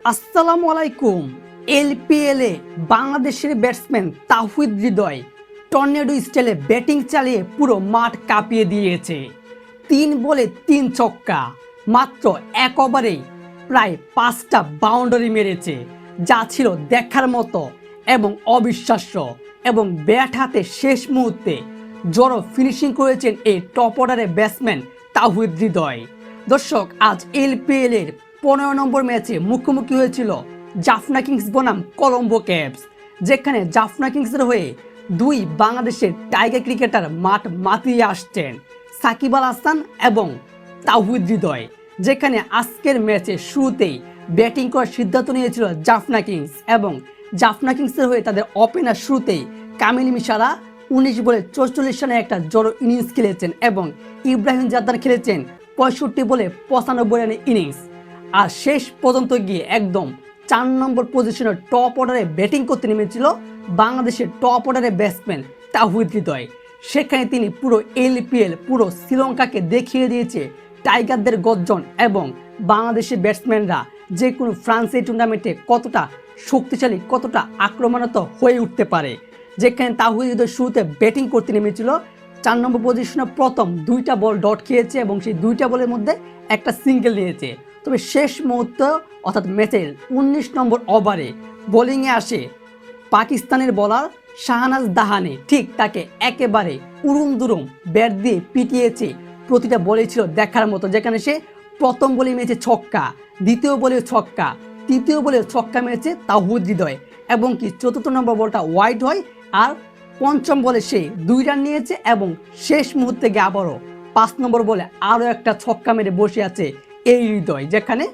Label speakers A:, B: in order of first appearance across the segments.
A: আসসালামু আলাইকুম। এলপিএলে বাংলাদেশের ব্যাটসম্যান তাওহিদ হৃদয় টর্নেডো স্টাইলে ব্যাটিং চালিয়ে পুরো মাঠ কাঁপিয়ে দিয়েছে। 3 বলে 3 ছক্কা, মাত্র 1 ওভারেই প্রায় 5টা বাউন্ডারি মেরেছে, যা ছিল দেখার মতো এবং অবিশ্বাস্য। এবং ব্যাট হাতে শেষ মুহূর্তে জড়ো ফিনিশিং করেছেন এই টপ অর্ডারের ব্যাটসম্যান তাওহিদ হৃদয়। দর্শক, আজ এলপিএলের 15 নম্বর ম্যাচে মুখোমুখি হয়েছিল জাফনা কিংস বনাম কলম্বো ক্যাবস, যেখানে জাফনা কিংসের হয়ে দুই বাংলাদেশের টাইগার ক্রিকেটার মাঠ মাতিয়ে আসছেন, সাকিব আল হাসান এবং তাওহিদ হৃদয়। যেখানে আজকের ম্যাচে শুরুতেই ব্যাটিং করার সিদ্ধান্ত নিয়েছিল জাফনা কিংস এবং জাফনা কিংসের হয়ে তাদের ওপেনার শুরুতেই কামিল মিশারা 19 বলে 44 রানে একটা জড়ো ইনিংস খেলেছেন এবং ইব্রাহিম জাদ্দার খেলেছেন 65 বলে 95 রানের ইনিংস। আর শেষ পর্যন্ত গিয়ে একদম 4 নম্বর পজিশনের টপ অর্ডারে ব্যাটিং করতে নেমেছিল বাংলাদেশের টপ অর্ডারের ব্যাটসম্যান তাওহিদ হৃদয়। সেখানে তিনি পুরো এলপিএল, পুরো শ্রীলঙ্কাকে দেখিয়ে দিয়েছে টাইগারদের গর্জন এবং বাংলাদেশের ব্যাটসম্যানরা যে কোনো ফ্রান্সে টুর্নামেন্টে কতটা শক্তিশালী, কতটা আক্রমণাত্মক হয়ে উঠতে পারে। যেখানে তাওহিদ হৃদয় শুরুতে ব্যাটিং করতে নেমেছিল 4 নম্বর পজিশনে প্রথম 2টা বল ডট খেয়েছে এবং সেই 2টা বলের মধ্যে একটা সিঙ্গেল নিয়েছে। তবে শেষ মুহূর্তে অর্থাৎ ম্যাচের 19 নম্বর ওভারে বোলিংয়ে আসে পাকিস্তানের বোলার শাহনাজ দাহানি। ঠিক তাকে একেবারে উড়ুম দুরুম ব্যাট দিয়ে পিটিয়েছে। প্রতিটা বলে ছিল দেখার মতো, যেখানে সে প্রথম বলে মেরেছে ছক্কা, দ্বিতীয় বলে ছক্কা, তৃতীয় বলে ছক্কা মেরেছে তাওহিদ হৃদয় এবং কি চতুর্থ নম্বর বলটা ওয়াইড হয়। আর পঞ্চম বলে সে 2 রান নিয়েছে এবং শেষ মুহূর্তে গিয়ে আবারও 5 নম্বর বলে আরও একটা ছক্কা মেরে বসে আছে এই হৃদয়, যেখানে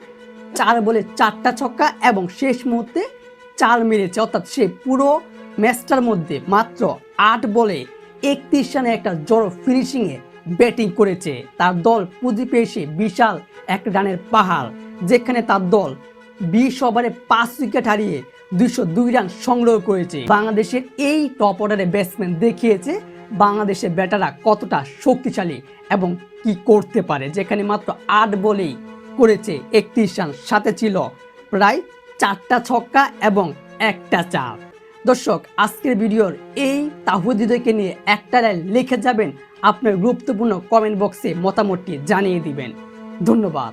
A: 4 বলে 4টা ছক্কা এবং শেষ মুহূর্তে 4 মেরেছে। অর্থাৎ সে পুরো ম্যাচটার মধ্যে মাত্র 8 বলে 31 রানে একটা জড়ো ফিনিশিংয়ে ব্যাটিং করেছে। তার দল পুঁজি পেয়েছে বিশাল এক রানের পাহাড়, যেখানে তার দল 20 ওভারে 5 উইকেট হারিয়ে 202 রান সংগ্রহ করেছে। বাংলাদেশের এই টপ অর্ডারের ব্যাটসম্যান দেখিয়েছে বাংলাদেশের ব্যাটাররা কতটা শক্তিশালী এবং কি করতে পারে। যেখানে মাত্র 8 বলেই করেছে 31 রান, সাথে ছিল প্রায় 4টা ছক্কা এবং একটা চার। দর্শক, আজকের ভিডিওর এই তাওহিদ হৃদয়কে নিয়ে একটা লাইন লিখে যাবেন, আপনার গুরুত্বপূর্ণ কমেন্ট বক্সে মতামতটি জানিয়ে দিবেন। ধন্যবাদ।